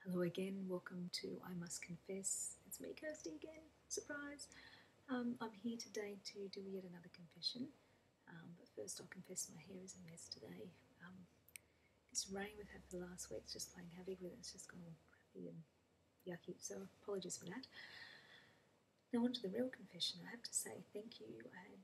Hello again, welcome to I Must Confess. It's me, Kirsty, again. Surprise! I'm here today to do yet another confession. But first, I'll confess my hair is a mess today. This rain we've had for the last week is just playing havoc with it. It's just gone all crappy and yucky, so apologies for that. Now, on to the real confession. I have to say thank you. I had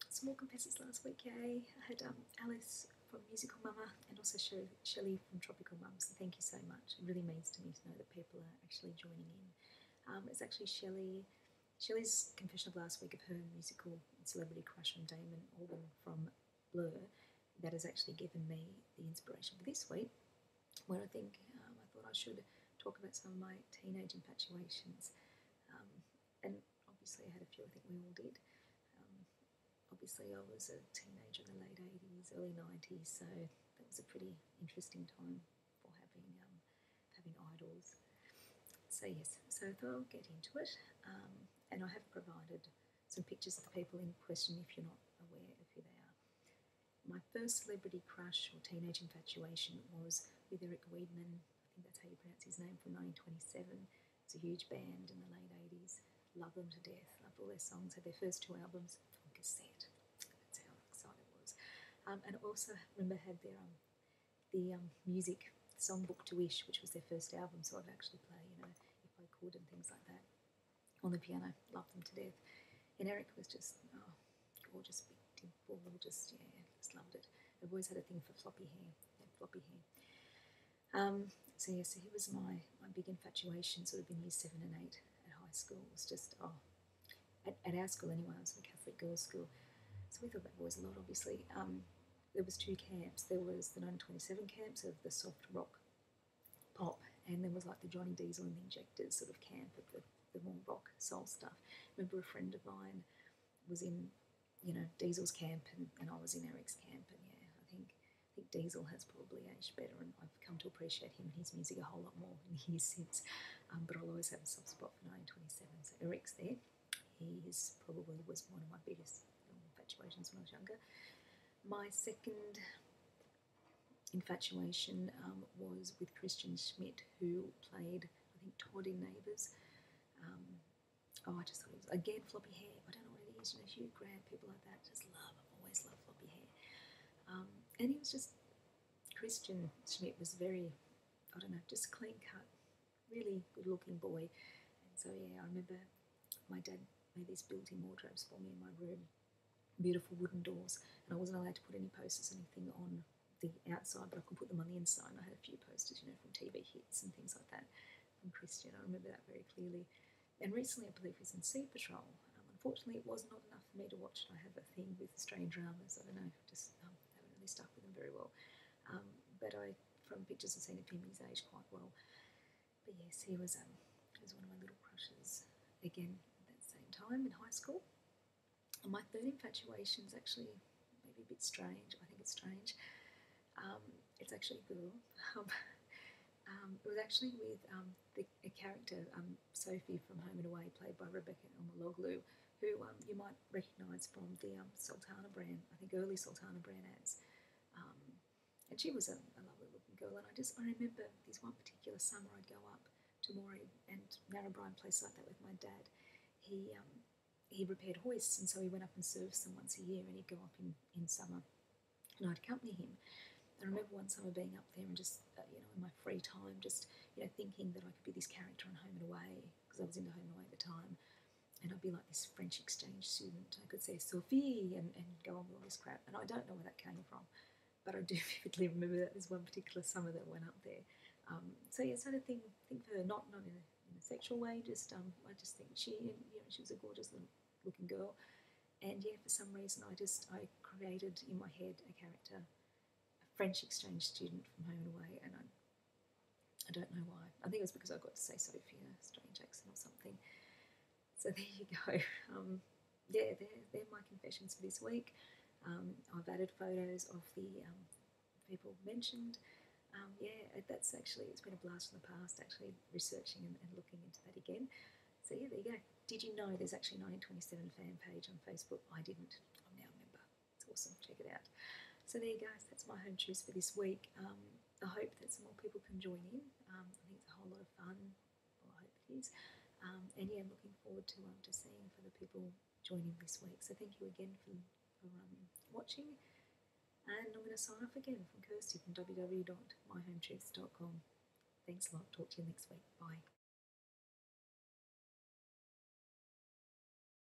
some more confessors last week, yay. I had Alice from Musical Mama and also Shelley from Tropical Mums. So thank you so much. It really means to me to know that people are actually joining in. It's actually Shelley's confession of last week of her musical celebrity crush on Damon Albarn from Blur that has actually given me the inspiration for this week, where I think I thought I should talk about some of my teenage infatuations. And obviously I had a few, I think we all did. Obviously, I was a teenager in the late 80s, early 90s, so that was a pretty interesting time for having idols. So yes, so I thought I'll get into it, and I have provided some pictures of the people in question if you're not aware of who they are. My first celebrity crush or teenage infatuation was with Eric Weidman. I think that's how you pronounce his name, from 1927. It's a huge band in the late 80s. Loved them to death. Loved all their songs. Had their first two albums on cassette. That's how excited I was. And I also remember had their the music songbook to Wish, which was their first album. So I'd actually play, if I could and things like that on the piano. Loved them to death. And Eric was just gorgeous, big dimple, just loved it. I've always had a thing for floppy hair. Floppy hair. So he was my big infatuation, sort of in years 7 and 8 at high school. It was just, at our school anyway, I was in a Catholic girls' school, so we thought about boys a lot, obviously. There was two camps. There was the 1927 camps of the soft rock pop, and there was like the Johnny Diesel and the Injectors sort of camp of the more rock soul stuff. I remember a friend of mine was in, Diesel's camp, and I was in Eric's camp, and I think Diesel has probably aged better, and I've come to appreciate him and his music a whole lot more in the years since. But I'll always have a soft spot for 1927. So Eric's there. He probably was one of my biggest infatuations when I was younger. My second infatuation was with Christian Schmidt, who played, I think, Todd in Neighbours. I just thought it was, again, floppy hair. I don't know what it is. Hugh Grant, people like that, just love. I've always loved floppy hair. And he was just, Christian Schmidt was very, I don't know, just clean cut, really good looking boy. And so, I remember my dad made these built-in wardrobes for me in my room, beautiful wooden doors, and I wasn't allowed to put any posters or anything on the outside, but I could put them on the inside. And I had a few posters, from TV hits and things like that from Christian. I remember that very clearly. And recently, I believe he was in Sea Patrol. Unfortunately, it was not enough for me to watch it. I have a thing with Australian dramas. I don't know, just haven't really stuck with them very well. But from pictures I've seen of him, he's aged quite well. But yes, he was one of my little crushes again at that same time in high school. And my third infatuation is actually maybe a bit strange. I think it's strange. It's actually a girl. It was actually with a character, Sophie from Home and Away, played by Rebecca Omologlu, who you might recognise from the Sultana brand, I think early Sultana brand ads. And she was a lovely looking girl. And I remember this one particular summer I'd go up to Moree and Narrabri, place like that with my dad. He repaired hoists, and so he went up and serviced them once a year, and he'd go up in summer, and I'd accompany him. I remember one summer being up there and just, in my free time, just, thinking that I could be this character on Home and Away, because I was into Home and Away at the time, and I'd be like this French exchange student. I could say Sophie and go on with all this crap, and I don't know where that came from, but I do vividly remember that there's one particular summer that I went up there. So I think for her, not in a sexual way, just I just think she was a gorgeous looking girl, and for some reason I created in my head a character, French exchange student from Home and Away, and I don't know why. I think it was because I got to say Sophie in a strange accent or something. So there you go. They're my confessions for this week. I've added photos of the people mentioned. That's actually, it's been a blast from the past, actually researching and looking into that again. So there you go. Did you know there's actually a 1927 fan page on Facebook? I didn't. I'm now a member. It's awesome. Check it out. So there you go. That's my home truths for this week. I hope that some more people can join in. I think it's a whole lot of fun. Well, I hope it is. And yeah, I'm looking forward to seeing further people joining this week. So thank you again for watching. And I'm going to sign off again from Kirsty from www.myhometruths.com. Thanks a lot. Talk to you next week. Bye.